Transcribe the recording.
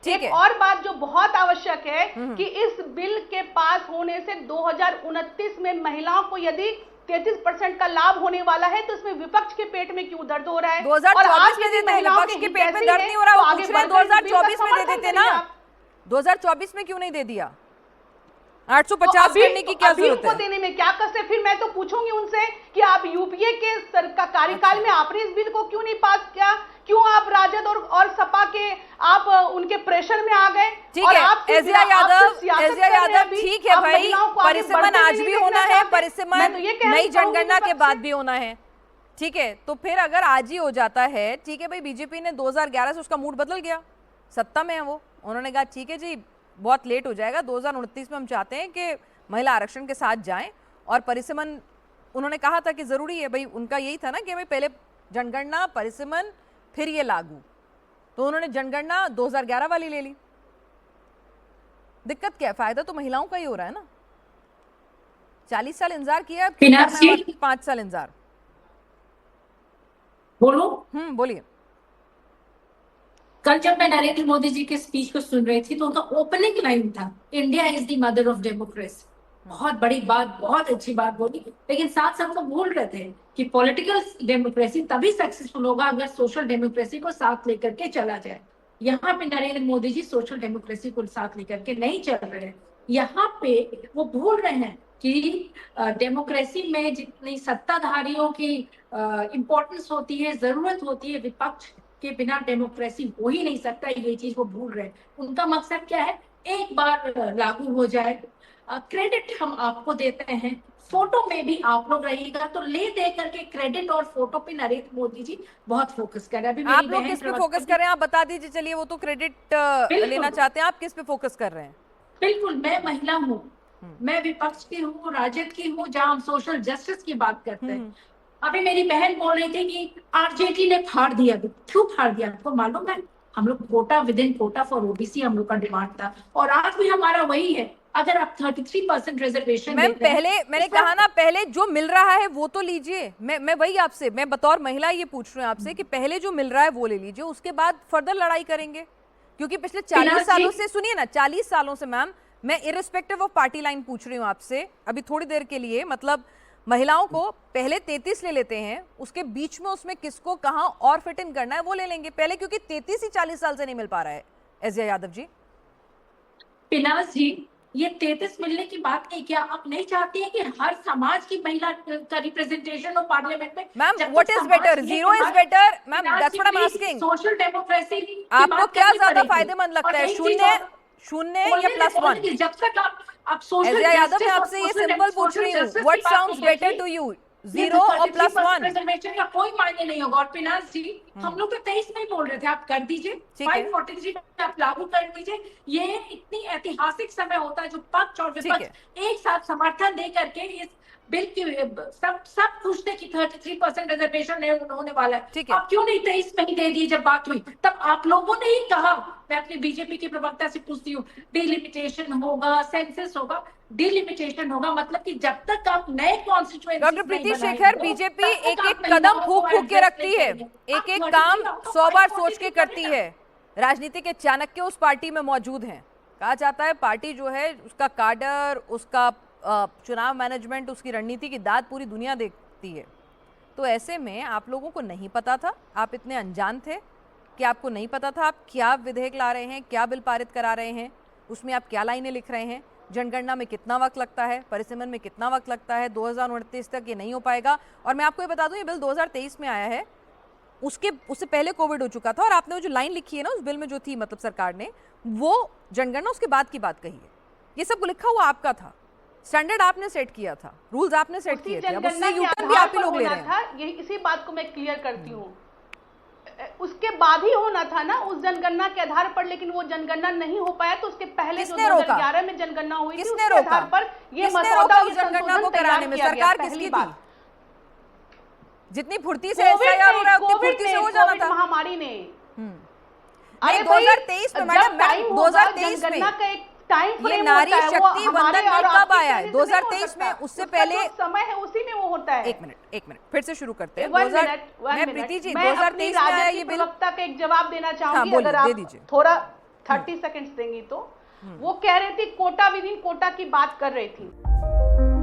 एक है। और बात जो बहुत आवश्यक है कि इस बिल के पास होने से 2029 में महिलाओं को यदि 33% का लाभ होने वाला है, तो इसमें विपक्ष के पेट में क्यों दर्द हो रहा है? 2024 में देते हैं, विपक्ष के पेट में दर्द नहीं हो रहा, वो पूछ रहे हैं 2024 में दे देते ना, 2024 में क्यों नहीं दे दिया? 850 करने की क्या जरूरत है? देने में क्या कसर? फिर मैं तो पूछूंगी उनसे कि आप यूपीए के सरकार कार्यकाल में आपने इस बिल को क्यों नहीं पास किया? क्यों आप राजद और सपा के आप उनके प्रेशर में आ गए? ठीक है एजिया यादव, ठीक है भाई, परिसीमन आज भी होना है, परिसीमन नई जनगणना के बाद भी होना है, ठीक है। तो फिर अगर आज ही हो जाता है, ठीक है भाई, बीजेपी ने 2011 से उसका मूड बदल गया, सत्ता में है वो, उन्होंने कहा ठीक है जी बहुत लेट हो जाएगा, 2029 में हम चाहते हैं कि महिला आरक्षण के साथ जाएं, और परिसीमन उन्होंने कहा था कि जरूरी है भाई, उनका यही था ना कि भाई पहले जनगणना, परिसीमन, फिर ये लागू, तो उन्होंने जनगणना 2011 वाली ले ली। दिक्कत क्या है? फायदा तो महिलाओं का ही हो रहा है ना। 40 साल इंतजार किया, 5 साल इंतजार। बोलो। बोलिए। कल जब मैं नरेंद्र मोदी जी के स्पीच को सुन रही थी तो उनका ओपनिंग लाइन था, India is the mother of democracy. बहुत बड़ी बात, बहुत अच्छी बात बोली, लेकिन साथ साथ वो भूल रहे थे कि पॉलिटिकल डेमोक्रेसी तभी सक्सेसफुल होगा अगर सोशल डेमोक्रेसी को साथ लेकर के चला जाए। यहाँ पे नरेंद्र मोदी जी सोशल डेमोक्रेसी को साथ लेकर के नहीं चल रहे हैं। यहाँ पे वो भूल रहे हैं कि डेमोक्रेसी में जितनी सत्ताधारियों की इम्पोर्टेंस होती है, जरूरत होती है, विपक्ष के बिना डेमोक्रेसी हो ही नहीं सकता। ये चीज वो भूल रहे हैं। उनका मकसद क्या है? एक बार लागू हो जाए, क्रेडिट हम आपको देते हैं, फोटो में भी आप लोग रहिएगा, तो ले दे करके क्रेडिट और फोटो पे नरेंद्र मोदी जी बहुत फोकस कर रहे हैं। अभी आप लोग किस पे फोकस कर रहे हैं? आप बता दीजिए। चलिए, वो तो क्रेडिट लेना चाहते हैं, आप किस पे फोकस कर रहे हैं? बिल्कुल, मैं महिला हूँ, मैं विपक्ष की हूँ, राजद की हूँ, जहाँ हम सोशल जस्टिस की बात करते हैं। अभी मेरी बहन बोल रही थी कि आरजेडी ने फाड़ दिया। क्यों फाड़ दिया? आपको मालूम है? हम लोग quota within quota for OBC हम लोग का डिमांड था, और आज भी हमारा वही है। अगर आप 33% रिजर्वेशन मैम, पहले मैंने कहा ना, पहले जो मिल रहा है वो तो लीजिए। मैं वही आपसे, मैं बतौर महिला ये पूछ रही हूँ आपसे कि पहले जो मिल रहा है वो ले लीजिए, उसके बाद फर्दर लड़ाई करेंगे। क्योंकि पिछले 40 सालों से, सुनिए ना, 40 सालों से मैम, मैं इर्रिस्पेक्टिव ऑफ पार्टी लाइन पूछ रही हूँ आपसे अभी थोड़ी देर के लिए। मतलब महिलाओं को पहले 33 ले लेते हैं, उसके बीच में उसमें किसको कहां और फिट इन करना है वो ले लेंगे पहले, क्योंकि 33 ही 40 साल से नहीं मिल पा रहा है। एजिया यादव जी, पिनाज जी, ये 33 मिलने की बात नहीं, क्या आप नहीं चाहती हैं कि हर समाज की महिला का रिप्रेजेंटेशन हो पार्लियामेंट में? Ma'am, what is better? 0 is better ma'am, that's what I am asking. Social democracy आपको क्या ज्यादा फायदेमंद लगता है, 0 या +1? जब तक आप सोशल एजिया यादव, मैं आपसे ये सिंपल पूछ रही हूँ, what sounds better to you, 0 और +1? रिजर्वेशन का कोई मायने नहीं होगा। और पिनाज जी, हम लोग तो 23 में ही बोल रहे थे, आप कर दीजिए 543 आप लागू कर दीजिए। ये इतनी ऐतिहासिक समय होता है जो पक्ष और विपक्ष एक साथ समर्थन दे करके इस बिल की सब खुश थे कि 33% रिजर्वेशन होने वाला है। अब क्यों नहीं 23 में ही दे दिए? जब बात हुई तब आप लोगों ने ही कहा। मैं अपनी बीजेपी की प्रवक्ता से पूछती हूँ, डिलिमिटेशन होगा, सेंसस होगा, डिलिमिटेशन होगा, मतलब कि जब तक आप नए कॉन्स्टिट्यूएंसी। डॉक्टर प्रीति शेखर, बीजेपी एक एक कदम फूक फूक के रखती है, एक एक काम 100 बार सोच के करती है। राजनीति के चाणक्य उस पार्टी में मौजूद हैं। कहा जाता है पार्टी जो है उसका काडर, उसका चुनाव मैनेजमेंट, उसकी रणनीति की दाद पूरी दुनिया देखती है। तो ऐसे में आप लोगों को नहीं पता था, आप इतने अनजान थे कि आपको नहीं पता था आप क्या विधेयक ला रहे हैं, क्या बिल पारित करा रहे हैं, उसमें आप क्या लाइनें लिख रहे हैं, जनगणना में कितना वक्त लगता है, परिसीमन में कितना वक्त लगता है, 2029 तक ये नहीं हो पाएगा। और मैं आपको ये बता दूं, ये बिल 2023 में आया है, उससे पहले कोविड हो चुका था, और आपने वो जो लाइन लिखी है ना उस बिल में जो थी, मतलब सरकार ने वो जनगणना उसके बाद की बात कही है। ये सब लिखा हुआ आपका था, स्टैंडर्ड आपने सेट किया था, रूल्स आपने सेट किए थे, अब उससे यूटर्न भी आप ही लोग ले रहे हैं। यही इसी बात को मैं क्लियर करती हूँ, उसके बाद ही होना था ना उस जनगणना के आधार पर, लेकिन वो जनगणना नहीं हो पाया। तो उसके पहले जो 2011 में जनगणना हुई थी उसके आधार पर ये मसौदा उस जनगणना को कराने में सरकार किसकी थी? जितनी फुर्ती से एसआईआर हो रहा है उतनी फुर्ती से हो जाना था। महामारी ने 2023 में मैडम, 2023 में ये नारी शक्ति वंदन बिल कब आया है? 2023 में, उससे पहले समय है, उसी में वो होता है। एक मिनट फिर से शुरू करते हैं। मैं प्रीति जी 2023 में आया ये बिल। प्रवक्ता का एक जवाब देना चाहूंगी, अगर आप थोड़ा 30 सेकंड्स देंगी तो। वो कह रही थी कोटा विद इन कोटा की बात कर रही थी।